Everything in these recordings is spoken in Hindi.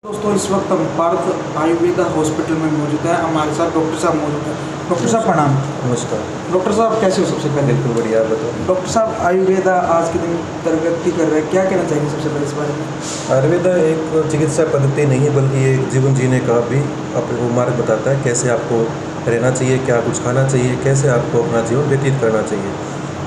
दोस्तों इस वक्त हम पार्थ आयुर्वेदा हॉस्पिटल में मौजूद है। हमारे साथ डॉक्टर साहब मौजूद है। डॉक्टर साहब प्रणाम। नमस्कार। डॉक्टर साहब कैसे हो? सबसे पहले बिल्कुल बढ़िया, आप बताओ। डॉक्टर साहब आयुर्वेदा आज के दिन तरक्की कर रहा है, क्या कहना चाहिए सबसे पहले इस बारे में? आयुर्वेदा एक चिकित्सा पद्धति नहीं है, बल्कि एक जीवन जीने का भी आपको मार्ग बताता है। कैसे आपको रहना चाहिए, क्या कुछ खाना चाहिए, कैसे आपको अपना जीवन व्यतीत करना चाहिए।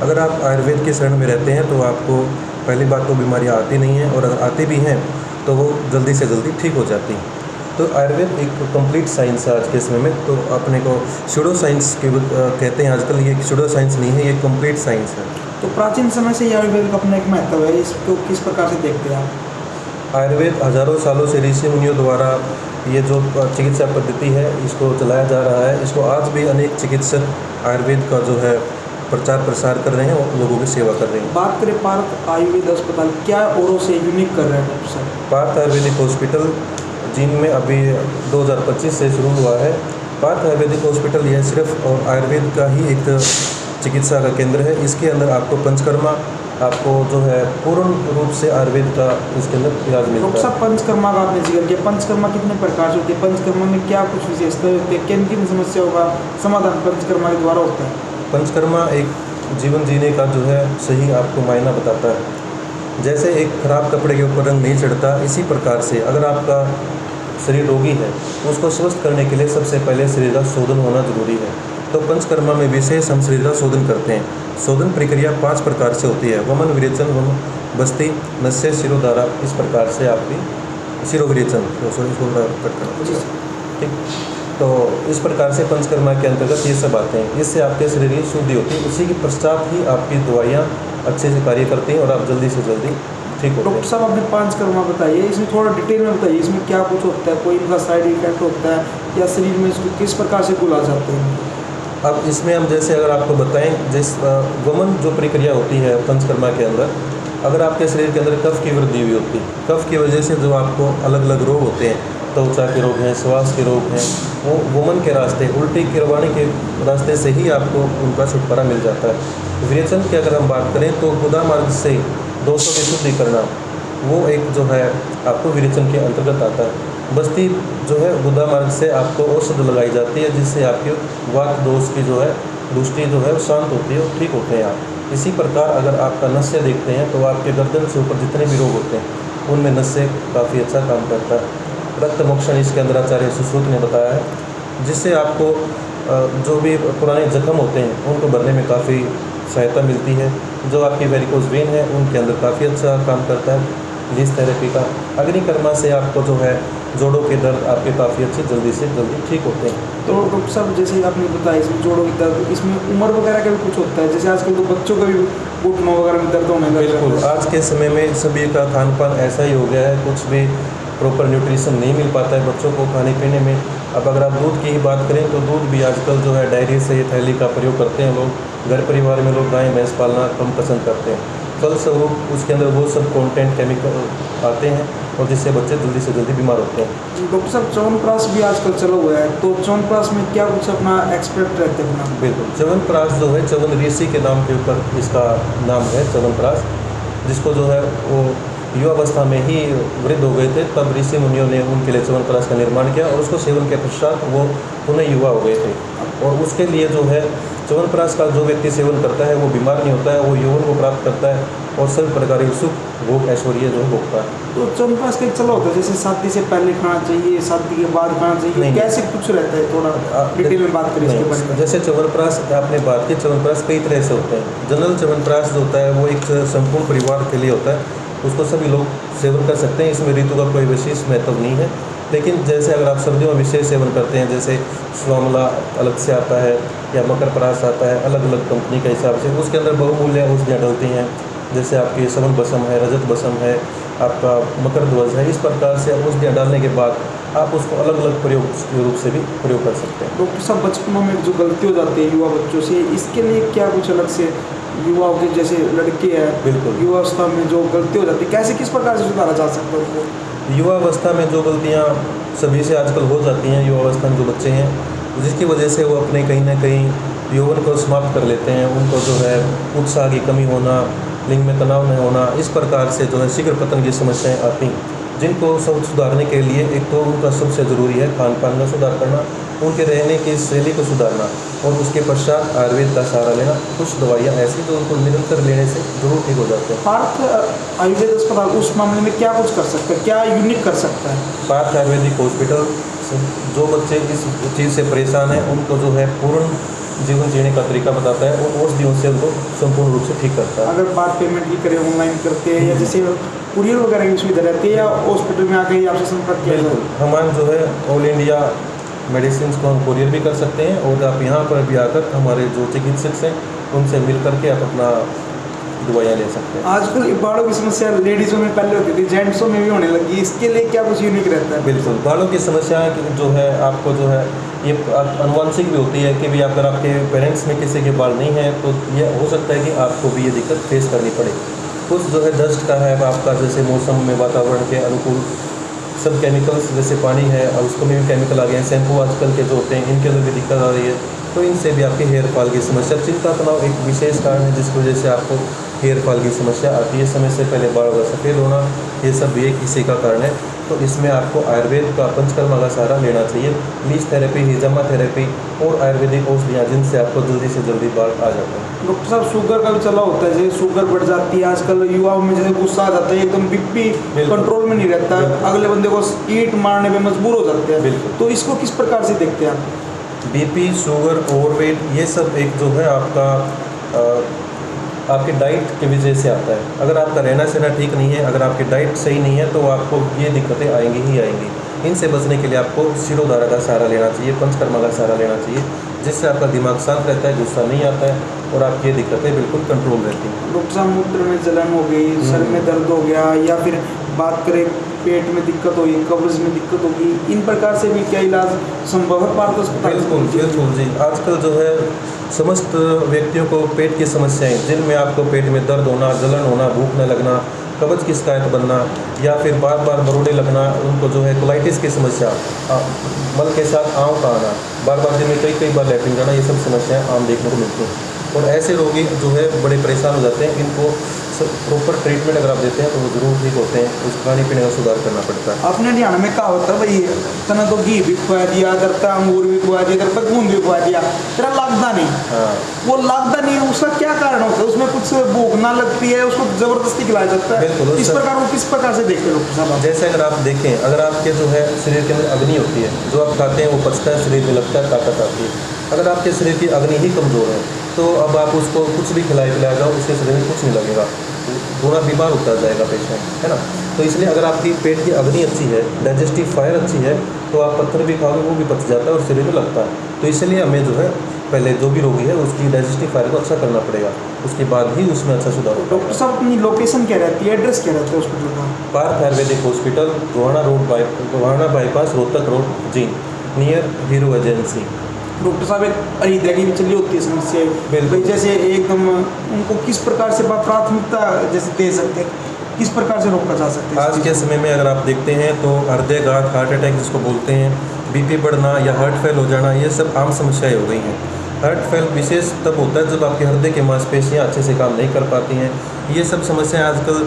अगर आप आयुर्वेद के शरण में रहते हैं तो आपको पहली बात तो बीमारियाँ आती नहीं हैं, और अगर आती भी हैं तो वो जल्दी से जल्दी ठीक हो जाती हैं। तो आयुर्वेद एक कंप्लीट साइंस है आज के समय में। तो अपने को स्यूडो साइंस के कहते हैं आजकल। ये स्यूडो साइंस नहीं है, ये कंप्लीट साइंस है। तो प्राचीन समय से ये आयुर्वेद का अपना एक महत्व है, इसको किस प्रकार से देखते हैं आप? आयुर्वेद हज़ारों सालों से ऋषि मुनियों द्वारा ये जो चिकित्सा पद्धति है इसको चलाया जा रहा है। इसको आज भी अनेक चिकित्सक आयुर्वेद का जो है प्रचार प्रसार कर रहे हैं और लोगों की सेवा कर रहे हैं। बात करें पार्थ आयुर्वेद अस्पताल, क्या औरों से यूनिक कर रहा है डॉक्टर साहब? पार्थ आयुर्वेदिक हॉस्पिटल जिनमें अभी 2025 से शुरू हुआ है। पार्थ आयुर्वेदिक हॉस्पिटल यह सिर्फ और आयुर्वेद का ही एक चिकित्सा का केंद्र है। इसके अंदर आपको पंचकर्मा, आपको जो है पूर्ण रूप से आयुर्वेद का इसके अंदर इलाज मिलता है। डॉक्टर साहब पंचकर्मा का आपने जिक्र किया, पंचकर्मा कितने प्रकार से होती है? पंचकर्मा में क्या कुछ विशेषता होती है? किन किन समस्याओं का समाधान पंचकर्मा के द्वारा होता है? पंचकर्मा एक जीवन जीने का जो है सही आपको मायना बताता है। जैसे एक खराब कपड़े के ऊपर रंग नहीं चढ़ता, इसी प्रकार से अगर आपका शरीर रोगी है उसको स्वस्थ करने के लिए सबसे पहले शरीर का शोधन होना जरूरी है। तो पंचकर्मा में विशेष हम शरीर का शोधन करते हैं। शोधन प्रक्रिया 5 प्रकार से होती है। वमन, विरेचन, वम, बस्ती, नस्य, शिरोधारा। इस प्रकार से आपकी शिरोविरेचन, कट करना ठीक। तो इस प्रकार से पंचकर्मा के अंतर्गत ये सब आते हैं। इससे आपके शरीर की शुद्धि होती है। उसी के पश्चात ही आपकी दवाइयाँ अच्छे से कार्य करती हैं और आप जल्दी से जल्दी ठीक होते हैं। डॉक्टर साहब आपने पंचकर्मा बताइए, इसमें थोड़ा डिटेल में बताइए, इसमें क्या कुछ होता है? कोई इनका साइड इफेक्ट होता है या शरीर में इसको किस प्रकार से गुला जाते हैं? अब इसमें हम जैसे अगर आपको बताएं, जिस वमन जो प्रक्रिया होती है पंचकर्मा के अंदर, अगर आपके शरीर के अंदर कफ की वृद्धि हुई होती है, कफ की वजह से जो आपको अलग अलग रोग होते हैं, त्वचा के रोग हैं, श्वास के रोग हैं, वो वमन के रास्ते, उल्टी गिरवाने के रास्ते से ही आपको उनका छुटकारा मिल जाता है। विरेचन की अगर हम बात करें तो गुदा मार्ग से दोषों की शुद्धि करना, वो एक जो है आपको विरेचन के अंतर्गत आता है। बस्ती जो है गुदा मार्ग से आपको औषध लगाई जाती है, जिससे आपके वात दोष की जो है दृष्टि जो है शांत होती है और ठीक होते हैं आप। इसी प्रकार अगर आपका नस्य देखते हैं तो आपके गर्दन से ऊपर जितने भी रोग होते हैं उनमें नस्य काफ़ी अच्छा काम करता है। रक्त मोक्षण इसके अंदर आचार्य सुश्रुत ने बताया है, जिससे आपको जो भी पुराने जख्म होते हैं उनको भरने में काफ़ी सहायता मिलती है। जो आपकी वेरिकोज वेन है उनके अंदर काफ़ी अच्छा काम करता है। लीज थेरेपी का अग्निकर्मा से आपको जो है जोड़ों के दर्द आपके काफ़ी अच्छे जल्दी से जल्दी ठीक होते हैं। तो डॉक्टर साहब जैसे आपने बताया इसमें जोड़ों की दर्द, इसमें उम्र वगैरह का भी कुछ होता है? जैसे आजकल तो बच्चों का भी घुटनों वगैरह में दर्द होने लगा है। बिल्कुल, आज के समय में सभी का खान पान ऐसा ही हो गया है, कुछ भी प्रॉपर न्यूट्रिशन नहीं मिल पाता है बच्चों को खाने पीने में। अब अगर आप दूध की ही बात करें तो दूध भी आजकल जो है डायरी से ही थैली का प्रयोग करते हैं लोग। घर परिवार में लोग गाय भैंस पालना कम पसंद करते हैं। फलस्वरूप उसके अंदर वो सब कंटेंट केमिकल आते हैं और जिससे बच्चे जल्दी से जल्दी बीमार होते हैं। डॉक्टर साहब च्यवनप्राश भी आजकल चला हुआ है, तो च्यवनप्राश में क्या कुछ अपना एक्सपर्ट रहते हैं अपना? बिल्कुल, च्यवनप्राश जो है च्यवन ऋषि के नाम के ऊपर इसका नाम है च्यवनप्राश, जिसको जो है वो युवावस्था में ही वृद्ध हो गए थे, तब ऋषि मुनियों ने उनके लिए च्यवनप्राश का निर्माण किया और उसको सेवन के पश्चात वो पुनः युवा हो गए थे। और उसके लिए जो है च्यवनप्राश का जो व्यक्ति सेवन करता है वो बीमार नहीं होता है, वो यौवन को प्राप्त करता है और सभी प्रकार के सुख भोग ऐश्वर्य जो भोगता है। तो च्यवनप्राश का चला होता है, जैसे शादी से पहले खाना चाहिए, शादी के बाद खाना चाहिए, नहीं, कैसे कुछ रहता है? थोड़ा डिटेल में बात करें इसके बारे में। जैसे च्यवनप्राश आपने बात की, च्यवनप्राश कई तरह से होते हैं। जनरल च्यवनप्राश जो होता है वो एक संपूर्ण परिवार के लिए होता है, उसको सभी लोग सेवन कर सकते हैं। इसमें ऋतु का कोई विशेष महत्व नहीं है। लेकिन जैसे अगर आप सर्दियों में विशेष सेवन करते हैं, जैसे स्वामला अलग से आता है या मकर परास आता है, अलग अलग कंपनी के हिसाब से उसके अंदर बहुमूल्य औषधियाँ डलती हैं। जैसे आपकी सवन बसम है, रजत बसम है, आपका मकर ध्वज है। इस प्रकार से औषधियाँ डालने के बाद आप उसको अलग अलग प्रयोग के रूप से भी प्रयोग कर सकते हैं। डॉक्टर साहब बचपनों में जो गलती हो जाती है युवा बच्चों से, इसके लिए क्या कुछ अलग से युवाओं के जैसे लड़के हैं, बिल्कुल, युवावस्था में जो गलती हो जाती है कैसे किस प्रकार से सुधारा जा सकता है उनको? युवावस्था में जो गलतियाँ सभी से आजकल हो जाती हैं, युवावस्था में जो बच्चे हैं जिसकी वजह से वो अपने कहीं ना कहीं यौवन को समाप्त कर लेते हैं। उनको जो है उत्साह की कमी होना, लिंग में तनाव नहीं होना, इस प्रकार से जो है शीघ्र पतन की समस्याएं आती हैं। जिनको सब सुधारने के लिए एक तो उनका सबसे ज़रूरी है खान पान का सुधार करना, उनके रहने की शैली को सुधारना और उसके पश्चात आयुर्वेद का सहारा लेना। कुछ दवाइयाँ ऐसी जो उनको निरंतर लेने से जरूर ठीक हो जाते हैं। पार्थ आयुर्वेद अस्पताल उस मामले में क्या कुछ कर सकता है, क्या यूनिक कर सकता है? पार्थ आयुर्वेदिक हॉस्पिटल जो बच्चे इस चीज़ से परेशान हैं उनको जो है पूर्ण जीवन जीने का तरीका बताता है और औषधियों से उनको संपूर्ण रूप से ठीक करता है। अगर बात पेमेंट की करें, ऑनलाइन करते हैं या जैसे कुरियर वगैरह की सुविधा रहती है या हॉस्पिटल में आके ही आपसे संपर्क किया बिल्कुल, जाए? हमारा जो है ऑल इंडिया मेडिसिन को हम कुरियर भी कर सकते हैं और आप यहाँ पर भी आकर हमारे जो चिकित्सक हैं उनसे मिल करके आप अपना दवाइयाँ ले सकते हैं। आजकल बालों की समस्या लेडीज़ों में पहले होती थी, जेंट्सों में भी होने लगी, इसके लिए क्या कुछ यूनिक रहता है? बिल्कुल, बालों की समस्या जो है आपको जो है ये अनुवांशिक भी होती है कि भी अगर आपके पेरेंट्स में किसी के बाल नहीं हैं तो ये हो सकता है कि आपको भी ये दिक्कत फेस करनी पड़े। कुछ जो है डस्ट का है आपका, जैसे मौसम में वातावरण के अनुकूल सब केमिकल्स जैसे पानी है और उसको में भी केमिकल आ गए हैं, शैम्पू आजकल के जो होते हैं इनके अंदर भी दिक्कत आ रही है, तो इनसे भी आपके हेयर फॉल की समस्या, चिंता तनाव एक विशेष कारण है जिसकी वजह से आपको हेयर फॉल की समस्या आती है, समय से पहले बाल का सफ़ेद होना, ये सब भी एक इसी का कारण है। तो इसमें आपको आयुर्वेद का पंचकर्मा का सहारा लेना चाहिए। लीच थेरेपी, हिजामा थेरेपी और आयुर्वेदिक औषधियाँ जिनसे आपको जल्दी से जल्दी बाल आ जाते हैं। डॉक्टर साहब, शुगर का भी चला होता है, जैसे शुगर बढ़ जाती है आजकल युवाओं में, जैसे गुस्सा आ जाता है, एकदम बीपी कंट्रोल में नहीं रहता, अगले बंदे को ईंट मारने पे मजबूर हो जाते हैं, तो इसको किस प्रकार से देखते हैं आप? बीपी, शुगर, ओवरवेट ये सब एक जो है आपका आपकी डाइट की वजह से आता है। अगर आपका रहना सहना ठीक नहीं है, अगर आपकी डाइट सही नहीं है तो आपको ये दिक्कतें आएंगी ही आएंगी। इनसे बचने के लिए आपको शिरोधारा का सहारा लेना चाहिए, पंचकर्मा का सहारा लेना चाहिए, जिससे आपका दिमाग शांत रहता है, गुस्सा नहीं आता है और आपकी ये दिक्कतें बिल्कुल कंट्रोल रहती हैं। डॉक्टर साहब, मूत्र में जलन हो गई, सर में दर्द हो गया, या फिर बात करें पेट में दिक्कत होगी, कब्ज में दिक्कत होगी, इन प्रकार से भी क्या इलाज संभव है पार्थ अस्पताल? बिल्कुल जी। आजकल जो है समस्त व्यक्तियों को पेट की समस्याएं, जिनमें आपको पेट में दर्द होना, जलन होना, भूख न लगना, कब्ज की शिकायत बनना या फिर बार बार बरोड़े लगना, उनको जो है कोलाइटिस की समस्या, मल के साथ आंव का आना, बार बार दिन में कई बार लैट्रिन जाना, ये सब समस्याएं आम देखने को मिलती हैं और ऐसे रोगी जो है बड़े परेशान हो जाते हैं। इनको प्रॉपर ट्रीटमेंट अगर आप देते हैं तो वो जरूर ठीक होते हैं। उस खाने पीने का सुधार करना पड़ता है। अपने ध्यान में क्या होता है भाई, तना तो घी भी खुआ दिया, दरता अंगूर भी खुआ दिया, दरता गूंद भी खुआ दिया, तेरा लगता नहीं। हाँ, वो लगता नहीं है, उसका क्या कारण होता है? उसमें कुछ भूख ना लगती है, उसको जबरदस्ती खिलाया जाता है। बिल्कुल, इस प्रकार वो किस प्रकार से देखते हैं डॉक्टर साहब? जैसे अगर आप देखें, अगर आपके जो है शरीर के अंदर अग्नि होती है, जो आप खाते हैं वो पचता है, शरीर में लगता है, ताकत आती है। अगर आपके शरीर की अग्नि ही कमज़ोर है तो अब आप उसको कुछ भी खिलाया जाओ, उसके शरीर में कुछ नहीं लगेगा, थोड़ा बीमार होता जाएगा पेशेंट, है ना। तो इसलिए अगर आपकी पेट की अग्नि अच्छी है, डाइजेस्टिव फायर अच्छी है, तो आप पत्थर भी खाओगे वो भी पच जाता है और शरीर में लगता है। तो इसलिए हमें जो है पहले जो भी रोगी है उसकी डाइजेस्टिव फायर को अच्छा करना पड़ेगा, उसके बाद ही उसमें अच्छा सुधार होगा। डॉक्टर साहब, अपनी लोकेशन क्या रहती है, एड्रेस क्या रहता है हॉस्पिटल का? Parth Ayurvedic hospital, Gohana bypass, Rohtak road, Jind, near Hero agency. Doctor साहब, एक हृदय की भी चली होती है समस्या, बिल्कुल। जैसे एकदम उनको किस प्रकार से प्राथमिकता जैसे दे सकते हैं, किस प्रकार से रोका जा सकता है? आज के समय में अगर आप देखते हैं तो हृदयघात, हार्ट अटैक जिसको बोलते हैं, बीपी बढ़ना या हार्ट फेल हो जाना, ये सब आम समस्याएं हो गई हैं। हार्ट फेल विशेष तब होता है जब आपके हृदय की मांसपेशियां अच्छे से काम नहीं कर पाती हैं। ये सब समस्याएं आजकल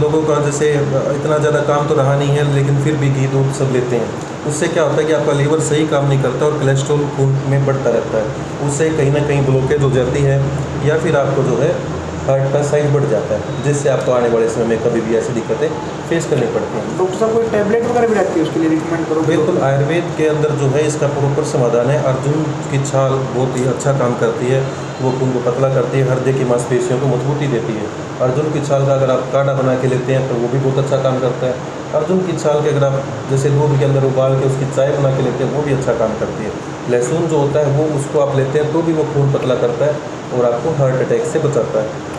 लोगों का, जैसे इतना ज़्यादा काम तो रहा नहीं है लेकिन फिर भी घी दूध सब लेते हैं, उससे क्या होता है कि आपका लीवर सही काम नहीं करता और कोलेस्ट्रॉल खून में बढ़ता रहता है, उससे कहीं ना कहीं ब्लॉकेज हो जाती है या फिर आपको जो है हार्ट का साइज बढ़ जाता है, जिससे आपको आने वाले समय में कभी भी ऐसी दिक्कतें फेस करनी पड़ती हैं। डॉक्टर साहब, कोई टैबलेट वगैरह भी रहती है उसके लिए रिकमेंड करो? बिल्कुल, आयुर्वेद के अंदर जो है इसका प्रॉपर समाधान है। अर्जुन की छाल बहुत ही अच्छा काम करती है, वो खून को पतला करती है, हृदय की मांसपेशियों को मजबूती देती है। अर्जुन की छाल का अगर आप काढ़ा बना के लेते हैं तो वो भी बहुत अच्छा काम करता है। अर्जुन की छाल के अगर आप जैसे दूध के अंदर उबाल के उसकी चाय बना के लेते हैं वो भी अच्छा काम करती है। लहसुन जो होता है वो उसको आप लेते हैं तो भी वो खून पतला करता है और आपको हार्ट अटैक से बचाता है।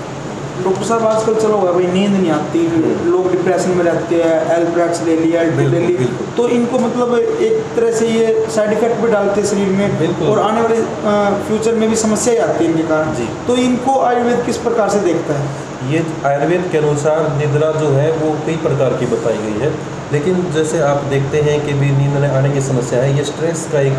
डॉक्टर साहब, आजकल चलो हुआ भाई, नींद नहीं आती, लोग डिप्रेशन में रहते हैं, एल्ब्रैक्स ले लिया, एल्टी ले ली, तो इनको मतलब एक तरह से ये साइड इफेक्ट भी डालते हैं शरीर में और आने वाले फ्यूचर में भी समस्याएं आती है इनके कारण। तो इनको आयुर्वेद किस प्रकार से देखता है? ये आयुर्वेद के अनुसार निद्रा जो है वो कई प्रकार की बताई गई है, लेकिन जैसे आप देखते हैं कि भी नींद न आने की समस्या है, ये स्ट्रेस का एक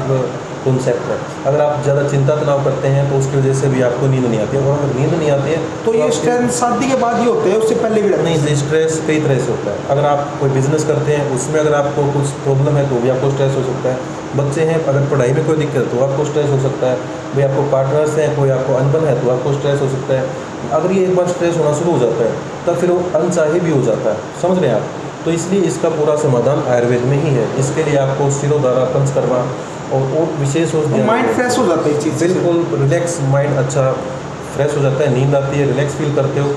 कॉन्सेप्ट है। अगर आप ज़्यादा चिंता तनाव करते हैं तो उसकी वजह से भी आपको नींद नहीं आती है, और अगर नींद नहीं आती है तो ये स्ट्रेस शादी के बाद ही होते हैं, उससे पहले भी रहते हैं? नहीं, स्ट्रेस कई तरह से होता है। अगर आप कोई बिजनेस करते हैं उसमें अगर आपको कुछ प्रॉब्लम है तो भी आपको स्ट्रेस हो सकता है। बच्चे हैं, अगर पढ़ाई में कोई दिक्कत है तो आपको स्ट्रेस हो सकता है। भाई आपको पार्टनर्स हैं, कोई आपको अनबन है तो आपको स्ट्रेस हो सकता है। अगर ये एक बार स्ट्रेस होना शुरू हो जाता है तब फिर वो अनचाहे भी हो जाता है, समझ रहे हैं आप? तो इसलिए इसका पूरा समाधान आयुर्वेद में ही है। इसके लिए आपको शिरोधारा, पंचकर्मा और विशेष माइंड फ्रेश हो जाता है इस चीज़ से। बिल्कुल रिलैक्स माइंड अच्छा फ्रेश हो जाता है, नींद आती है, रिलैक्स फील करते हो।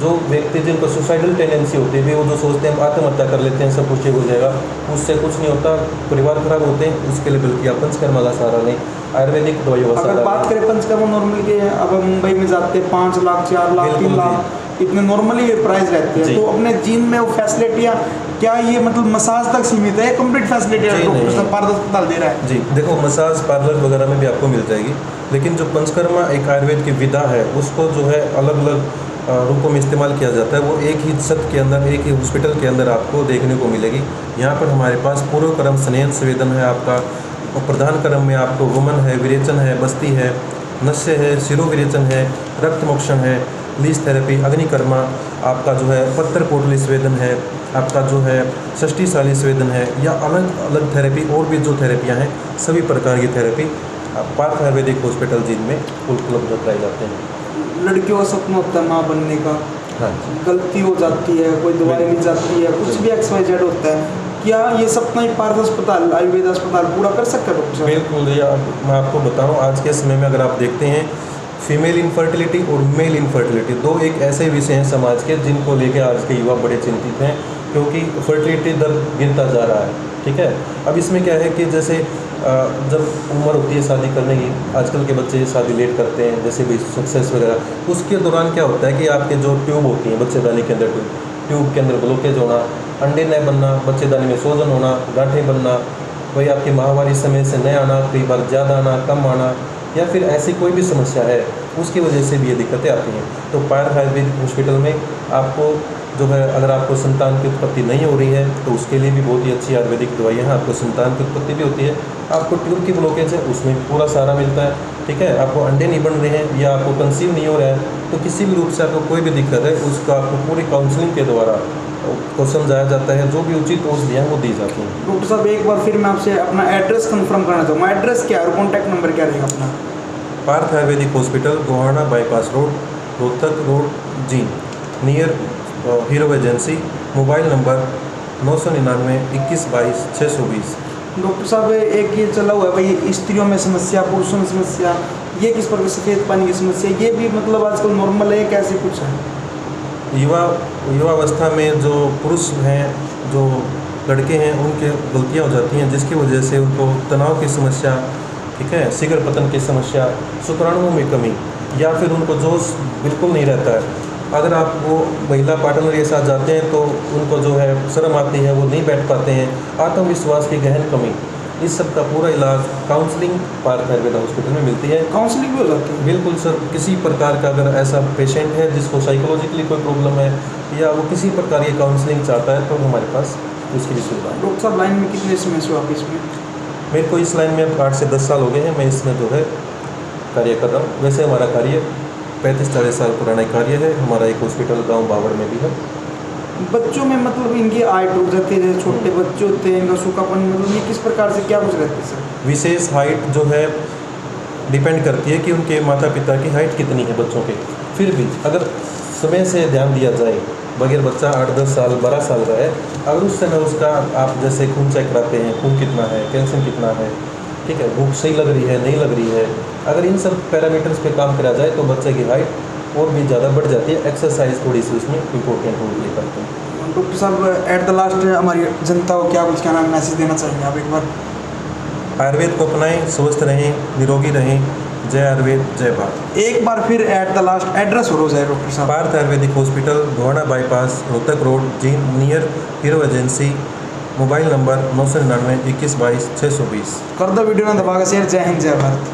जो व्यक्ति जिनको सुसाइडल टेंडेंसी होती है, वो जो सोचते हैं आत्महत्या कर लेते हैं, सब कुछ ठीक हो जाएगा, उससे कुछ नहीं होता, परिवार खराब होते हैं। उसके लिए बल्कि आप पंचकर्मा का सहारा लें, आयुर्वेदिक दवाइयों का सहारा। अगर बात करें पंचकर्मा नॉर्मली के, अब मुंबई में जाते हैं 5 लाख 4 लाख 3 लाख इतने नॉर्मली ये प्राइस रहते हैं, तो अपने जिम में वो फैसिलिटियाँ क्या ये मतलब मसाज तक सीमित है, कंप्लीट फैसिलिटी डॉक्टर पार्थ अस्पताल दे रहा है? जी देखो, मसाज पार्लर वगैरह में भी आपको मिल जाएगी, लेकिन जो पंचकर्मा एक आयुर्वेद की विधा है उसको जो है अलग अलग रूपों में इस्तेमाल किया जाता है। वो एक ही छत के अंदर, एक ही हॉस्पिटल के अंदर आपको देखने को मिलेगी। यहाँ पर हमारे पास पूर्व कर्म स्नेह संवेदन है आपका, और प्रधान कर्म में आपको वमन है, विरेचन है, बस्ती है, नस्य है, शिरोविरेचन है, रक्त मोक्षण है, लीस थेरेपी, अग्निकर्मा, आपका जो है पत्थर पोटली स्वेदन है, आपका जो है षष्टिशाली स्वेदन है, या अलग अलग थेरेपी और भी जो थेरेपियाँ हैं, सभी प्रकार की थेरेपी पार्थ आयुर्वेदिक हॉस्पिटल जिन में उपलब्ध कराए जाते हैं। लड़कियों का सपना होता है माँ बनने का, हाँ, गलती हो जाती है, कोई दवाई मिल जाती है, कुछ भी XYZ होता है, क्या ये सपना ही पार्थ अस्पताल, आयुर्वेद अस्पताल पूरा कर सकता है डॉक्टर साहब? बिल्कुल। ये मैं आपको बताऊं, आज के समय में अगर आप देखते हैं फीमेल इनफर्टिलिटी और मेल इनफर्टिलिटी, दो एक ऐसे विषय हैं समाज के जिनको लेके आज के युवा बड़े चिंतित हैं, क्योंकि फर्टिलिटी दर गिरता जा रहा है। ठीक है, अब इसमें क्या है कि जैसे जब उम्र होती है शादी करने की, आजकल के बच्चे शादी लेट करते हैं, जैसे भी सक्सेस वगैरह, उसके दौरान क्या होता है कि आपके जो ट्यूब होती हैं बच्चेदानी के अंदर, ट्यूब के अंदर ब्लॉकेज होना, अंडे न बनना, बच्चेदानी में सोजन होना, गांठें बनना, वही आपकी माहवारी समय से न आना, कई बार ज़्यादा आना, कम आना, या फिर ऐसी कोई भी समस्या है, उसकी वजह से भी ये दिक्कतें आती हैं। तो पार्थ आयुर्वेदिक हॉस्पिटल में आपको जो है, अगर आपको संतान की उत्पत्ति नहीं हो रही है तो उसके लिए भी बहुत ही अच्छी आयुर्वेदिक दवाइयाँ हैं। आपको संतान की उत्पत्ति भी होती है, आपको ट्यूब की ब्लॉकेज है उसमें पूरा सहारा मिलता है। ठीक है, आपको अंडे नहीं बन रहे हैं या आपको कंसीव नहीं हो रहा है, तो किसी भी रूप से आपको कोई भी दिक्कत है, उसका आपको पूरी काउंसलिंग के द्वारा को समझाया जाता है, जो भी उचित औषधियाँ वो दी जाती हैं। डॉक्टर साहब एक बार फिर मैं आपसे अपना एड्रेस कंफर्म करना चाहूँगा, एड्रेस क्या है और कॉन्टैक्ट नंबर क्या रहेगा अपना? Parth Ayurvedic hospital, Gohana bypass road, Rohtak road, Jind, near Hero agency. Mobile number 999 21 22 620। डॉक्टर साहब एक ये चला हुआ है भाई, स्त्रियों में समस्या, पुरुषों में समस्या, ये किस प्रकार सफ़ेद पानी की समस्या, ये भी मतलब आजकल नॉर्मल है, कैसे कुछ है? युवावस्था में जो पुरुष हैं, जो लड़के हैं, उनके गलतियां हो जाती हैं जिसकी वजह से उनको तनाव की समस्या, ठीक है, शीघ्र पतन की समस्या, शुक्राणुओं में कमी, या फिर उनको जोश बिल्कुल नहीं रहता है। अगर आप वो महिला पार्टनर के साथ जाते हैं तो उनको जो है शर्म आती है, वो नहीं बैठ पाते हैं, आत्मविश्वास की गहन कमी, इस सब का पूरा इलाज काउंसलिंग पार्थ आयुर्वेदा हॉस्पिटल में मिलती है। काउंसलिंग भी हो जाती है? बिल्कुल सर, किसी प्रकार का अगर ऐसा पेशेंट है जिसको साइकोलॉजिकली कोई प्रॉब्लम है या वो किसी प्रकार की काउंसलिंग चाहता है तो हमारे पास उसकी भी सुविधा है। डॉक्टर साहब लाइन में कितने समय से आप इसमें? मेरे को इस लाइन में अब 8 से 10 साल हो गए हैं, मैं इसमें जो है कार्य कर रहा हूँ। वैसे हमारा कार्य 35-40 साल पुराना कार्य है। हमारा एक हॉस्पिटल गाँव बावड़ में भी है। बच्चों में मतलब इनकी हाइट रुक जाती है, छोटे बच्चे होते हैं, इनका सूखापन, मतलब ये किस प्रकार से क्या कुछ रहता है सर? विशेष हाइट जो है डिपेंड करती है कि उनके माता पिता की हाइट कितनी है बच्चों के। फिर भी अगर समय से ध्यान दिया जाए, बगैर बच्चा 8-10 साल 12 साल का है, अगर उस समय उसका आप जैसे खून चेक कराते हैं, खून कितना है, कैल्शियम कितना है, ठीक है, भूख सही लग रही है नहीं लग रही है, अगर इन सब पैरामीटर्स पे काम करा जाए तो बच्चे की हाइट और भी ज़्यादा बढ़ जाती है। एक्सरसाइज थोड़ी सी उसमें इम्पोर्टेंट रोल प्ले करते हैं। डॉक्टर साहब एट द लास्ट हमारी जनता को क्या कुछ कहना मैसेज देना चाहेंगे आप? एक बार आयुर्वेद को अपनाएं, स्वस्थ रहें, निरोगी रहें। जय आयुर्वेद, जय भारत। एक बार फिर एट द लास्ट एड्रेस हो जाए डॉक्टर साहब। Parth Ayurvedic hospital, Gohana bypass, Rohtak road, Jind, near Hero agency. Mobile number 999 21 22 620। कर दो वीडियो ना दबा के शेयर। जय हिंद, जय भारत।